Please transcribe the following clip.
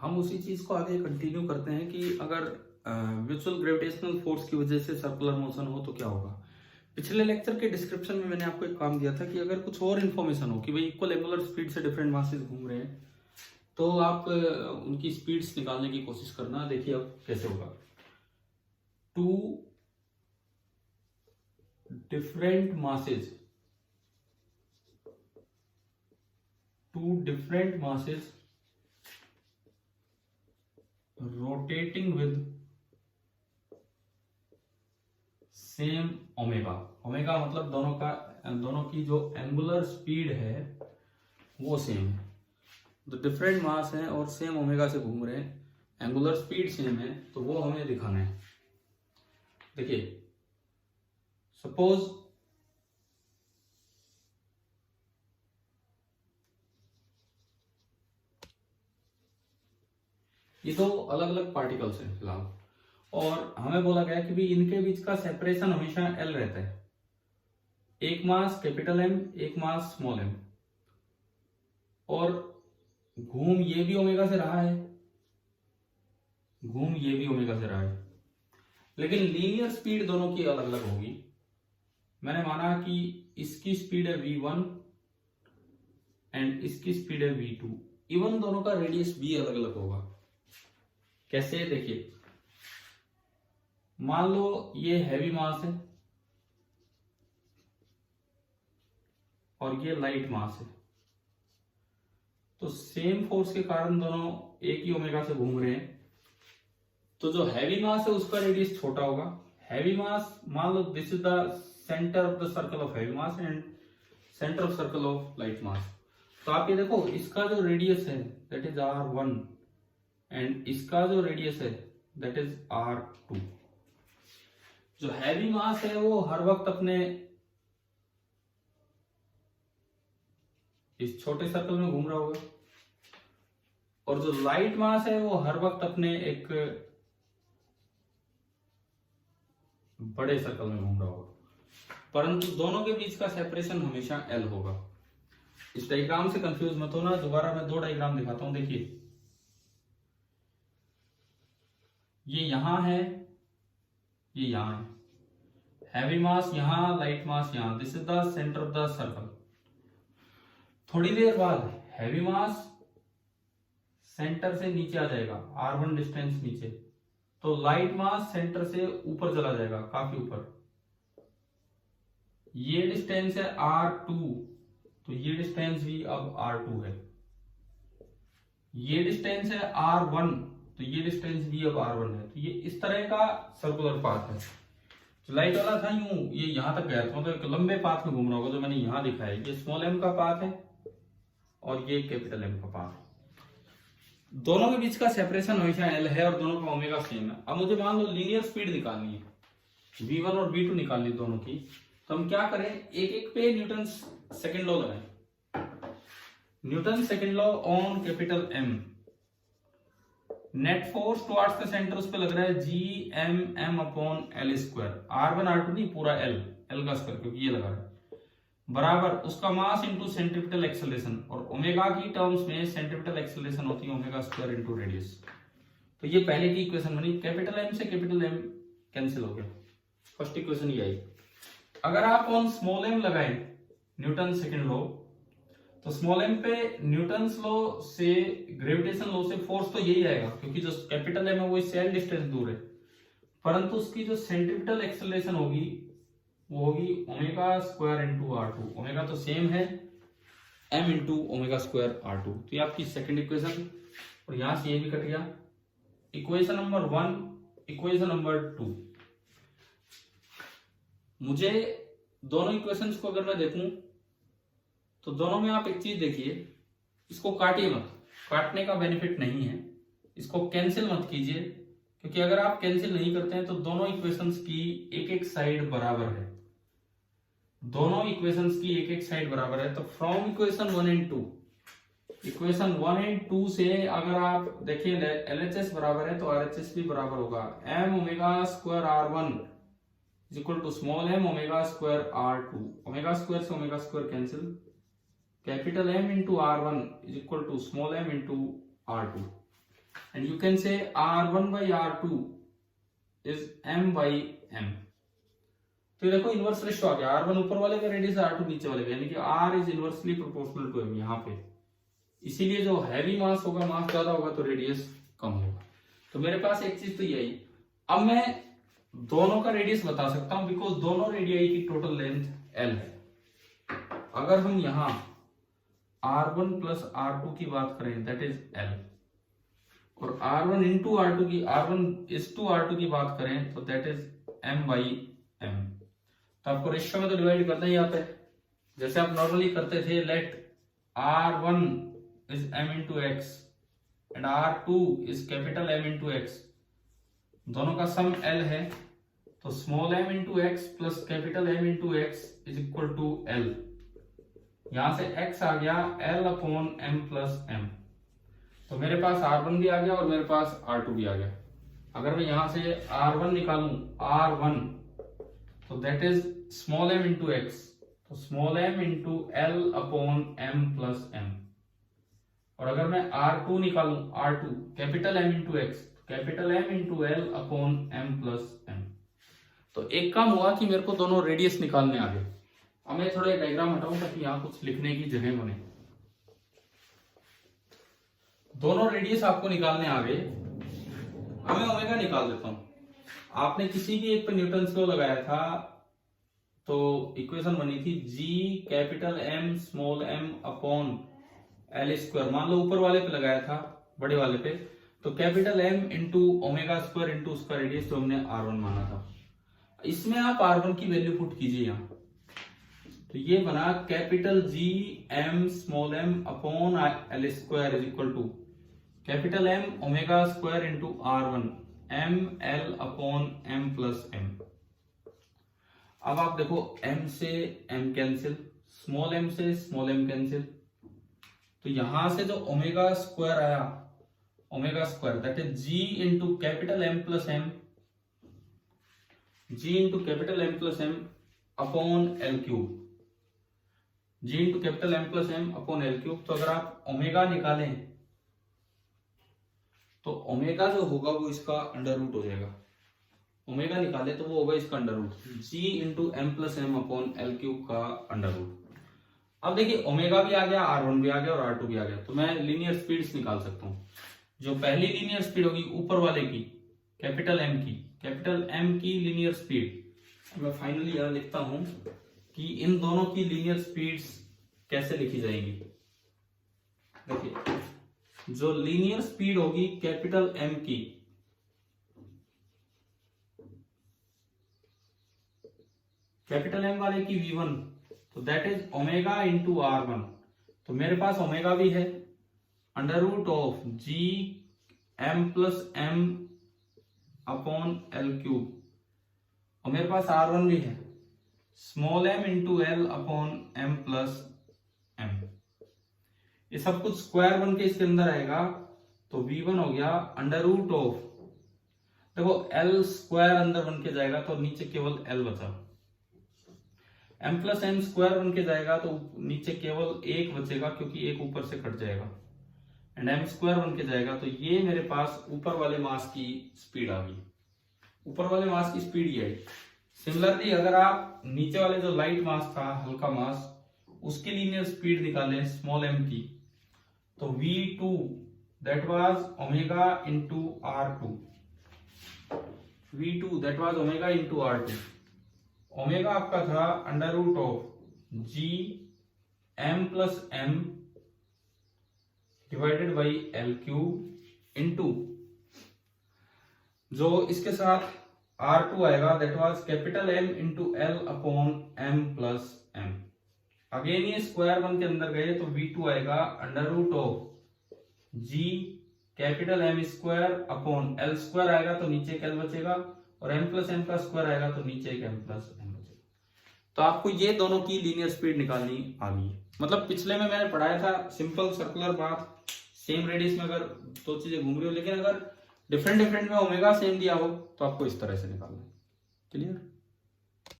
हम उसी चीज को आगे कंटिन्यू करते हैं कि अगर म्यूचुअल ग्रेविटेशनल फोर्स की वजह से सर्कुलर मोशन हो तो क्या होगा। पिछले लेक्चर के डिस्क्रिप्शन में मैंने आपको एक काम दिया था कि अगर कुछ और इन्फॉर्मेशन हो कि भाई इक्वल एंगुलर स्पीड से डिफरेंट मासेस घूम रहे हैं तो आप उनकी स्पीड्स निकालने की कोशिश करना। देखिए अब कैसे होगा। Two different masses rotating with same omega. Omega मतलब दोनों की जो एंगुलर स्पीड है वो सेम है। तो डिफरेंट मास है और सेम ओमेगा से घूम रहे हैं, एंगुलर स्पीड सेम है, तो वो हमें दिखाना है। देखिए सपोज ये दो अलग अलग पार्टिकल्स हैं फिलहाल, और हमें बोला गया कि भी इनके बीच का सेपरेशन हमेशा एल रहता है। एक मास कैपिटल एम, एक मास स्मॉल एम, और घूम ये भी ओमेगा से रहा है, घूम ये भी ओमेगा से रहा है, लेकिन लीनियर स्पीड दोनों की अलग अलग होगी। मैंने माना कि इसकी स्पीड है v1 एंड इसकी स्पीड है v2। इवन दोनों का रेडियस भी अलग अलग होगा। कैसे, देखिए मान लो ये हैवी मास है और ये लाइट मास है, तो सेम फोर्स के कारण दोनों एक ही ओमेगा से घूम रहे हैं। तो जो हैवी मास है उसका रेडियस छोटा होगा। हैवी मास, मान लो this is the centre of the circle of heavy mass and centre of circle of light mass. तो आप ये देखो, इसका जो रेडियस है दैट इज r1 एंड इसका जो रेडियस है दैट इज r2। जो हैवी मास है वो हर वक्त अपने इस छोटे सर्कल में घूम रहा होगा, और जो लाइट मास है वो हर वक्त अपने एक बड़े सर्कल में घूम रहा होगा, परंतु दोनों के बीच का सेपरेशन हमेशा एल होगा। इस डायग्राम से कंफ्यूज मत होना। दोबारा मैं दो डायग्राम दिखाता हूं। देखिए ये यहां है, ये यहां है, हैवी मास यहां, लाइट मास यहां। This is the centre of the circle. थोड़ी देर बाद हैवी मास सेंटर से नीचे आ जाएगा, r1 डिस्टेंस नीचे, तो लाइट मास सेंटर से ऊपर चला जाएगा, काफी ऊपर। ये डिस्टेंस है r2, तो ये डिस्टेंस भी अब r2 है। ये डिस्टेंस है r1, तो ये डिस्टेंस भी अब r1 है। तो ये इस तरह का सर्कुलर पाथ है। तो लाइट वाला था यूं, ये यहां तक गया, तो मतलब एक लंबे पाथ में घूम रहा होगा जो मैंने यहां दिखाया है। ये स्मॉल एम का पाथ है और ये कैपिटल एम का पाथ है। दोनों के बीच का सेपरेशन हमेशा एल है और दोनों का ओमेगा सेम है। अब मुझे मान लो लीनियर स्पीड निकालनी है, v1 और v2 निकालनी दोनों की। तो हम क्या करें, एक एक पे न्यूटन सेकंड लॉ लगाएं। Newton second law on capital M. Net force towards the centre उस पे लग रहा है g m upon l square. r1 r2 नहीं, पूरा l का स्क्वायर, क्योंकि ये लगा रहा है, बराबर उसका मास इंटू सेंट्रीपिटल एक्सेलरेशन। और ओमेगा की टर्म्स में सेंट्रीपिटल एक्सेलरेशन होती है ओमेगा स्क्वायर इंटू रेडियस। तो ये पहले की इक्वेशन बनी। कैपिटल एम से कैपिटल एम कैंसिल हो गया, फर्स्ट इक्वेशन ये आई। अगर आप ऑन स्मॉल एम लगाएं न्यूटन सेकंड लॉ, तो स्मॉल एम पे न्यूटन लॉ से, ग्रेविटेशन लॉ से फोर्स तो यही आएगा, क्योंकि जो कैपिटल एम है वो इससे एल डिस्टेंस दूर है, परंतु उसकी जो सेंट्रीपिटल एक्सेलरेशन होगी वो होगी omega square into r2। Omega तो सेम है, m into omega square r2। तो ये आपकी सेकंड इक्वेशन, और यहां से ये भी कट गया। Equation number 1, equation number 2। मुझे दोनों इक्वेशंस को अगर मैं देखूं तो दोनों में आप एक चीज देखिए, इसको काटिए मत, काटने का बेनिफिट नहीं है। इसको कैंसिल मत कीजिए, क्योंकि अगर आप कैंसिल नहीं करते हैं तो दोनों इक्वेशंस की एक एक साइड बराबर है। दोनों इक्वेशंस की एक एक साइड बराबर है। तो from equation 1 and 2, equation 1 and 2 से अगर आप देखिए LHS बराबर है तो RHS भी बराबर होगा। m omega square r1 is equal to small m omega square r2। Omega square से omega square cancel, capital M into r1 is equal to small m into r2। And you can say R1 by R2 is M by M। तो ये देखो inverse ratio आ गया, R1 ऊपर वाले का radius R2 नीचे वाले का, यानी कि R is inversely proportional to M यहाँ पे। इसीलिए जो हैवी मास होगा, मास ज्यादा होगा तो रेडियस कम होगा। तो मेरे पास एक चीज तो यही। अब मैं दोनों का रेडियस बता सकता हूं बिकॉज दोनों रेडियाई की टोटल लेंथ L है। अगर हम यहां R1 प्लस R2 की बात करें दैट इज L, और R1 इंटू R2 की, R1 इज टू R2 की बात करें तो that is M by M। तो आपको रेशियो में तो डिवाइड करना ही आता है, जैसे आप नॉर्मली करते थे, late R1 is M into X and R2 is capital M into X, दोनों का सम L है, तो small m into X plus capital M into X is equal to L। यहां से X आ गया L upon M plus M, तो मेरे पास R1 भी आ गया और मेरे पास R2 भी आ गया। अगर मैं यहां से R1 निकालूं, R1 तो that is small m into X, तो small m into L upon M plus M। और अगर मैं R2 निकालूं, R2 capital M into X, capital M into L upon M plus M। तो एक काम हुआ कि मेरे को दोनों रेडियस निकालने आ गए। अब मैं थोड़ा डायग्राम हटाऊं ताकि यहाँ कुछ लिखने की जगह बने। दोनों रेडियस आपको निकालने आ गए। अब मैं ओमेगा निकाल देता हूं। आपने किसी भी एक पे न्यूटन लॉ लगाया था तो इक्वेशन बनी थी G capital M small m upon L square. मान लो ऊपर वाले पे लगाया था, बड़े वाले पे, तो capital M into omega square into उसका रेडियस जो हमने R1 माना था। इसमें आप R1 की वैल्यू पुट कीजिए यहाँ, तो ये बना capital G M small m upon L square is equal to capital M omega square into R1 M L upon M plus M। अब आप देखो M से M कैंसिल, स्मॉल m से स्मॉल m कैंसिल, तो यहां से जो omega square आया, omega square that is G into capital M plus M, G into capital M plus M upon L cube, G into capital M plus M upon L cube. तो अगर आप omega निकालें तो omega जो होगा वो इसका अंडर रूट हो जाएगा। ओमेगा निकाले तो वो होगा इसका under root, G into M plus M upon L cube का अंडर रूट। अब देखिए ओमेगा भी आ गया, R1 भी आ गया और R2 भी आ गया, तो मैं लीनियर स्पीड्स निकाल सकता हूं। जो पहली लीनियर स्पीड होगी ऊपर वाले की, कैपिटल M की लीनियर स्पीड, मैं फाइनली यहां लिखता हूं कि इन दोनों की लीनियर स्पीड्स कैसे लिखी जाएंगी। देखिए जो लीनियर स्पीड होगी कैपिटल M की, कैपिटल M वाले की V1, तो that is omega into R1। तो मेरे पास ओमेगा भी है, under root of G M plus M upon L cube, और मेरे पास R1 भी है, small m into L upon M plus M। ये सब कुछ स्क्वायर बन के इसके अंदर आएगा, तो V1 हो गया अंडर रूट ऑफ, देखो L स्क्वायर अंदर बन के जाएगा तो नीचे केवल L बचा, M प्लस M स्क्वायर बन के जाएगा तो नीचे केवल एक बचेगा क्योंकि एक ऊपर से कट जाएगा, एंड M स्क्वायर बन के जाएगा। तो ये मेरे पास ऊपर वाले मास की स्पीड आ गई, ऊपर वाले मास की स्पीड ये आई। सिमिलरली अगर आप नीचे वाले जो लाइट मास था, हल्का मास, उसकी लीनियर स्पीड निकालें स्मॉल m की, तो V2 that was omega into R2, V2 that was omega into R2। Omega आपका था under root of G M plus M divided by L cube into जो इसके साथ R2 आएगा that was capital M into L upon M plus M। Again ये square one के अंदर गए तो V2 आएगा under root of G capital M square upon L square आएगा तो नीचे एक L बचेगा, और M प्लस M का स्क्वायर आएगा तो नीचे एक M प्लस M बचेगा। तो आपको ये दोनों की लीनियर स्पीड निकालनी आ गई। मतलब पिछले में मैंने पढ़ाया था सिंपल सर्कुलर बात, सेम रेडियस में अगर दो चीजें घूम रही हो, लेकिन अगर डिफरेंट में ओमेगा सेम दिया हो तो आपको इस तरह से निकालना है। क्लियर?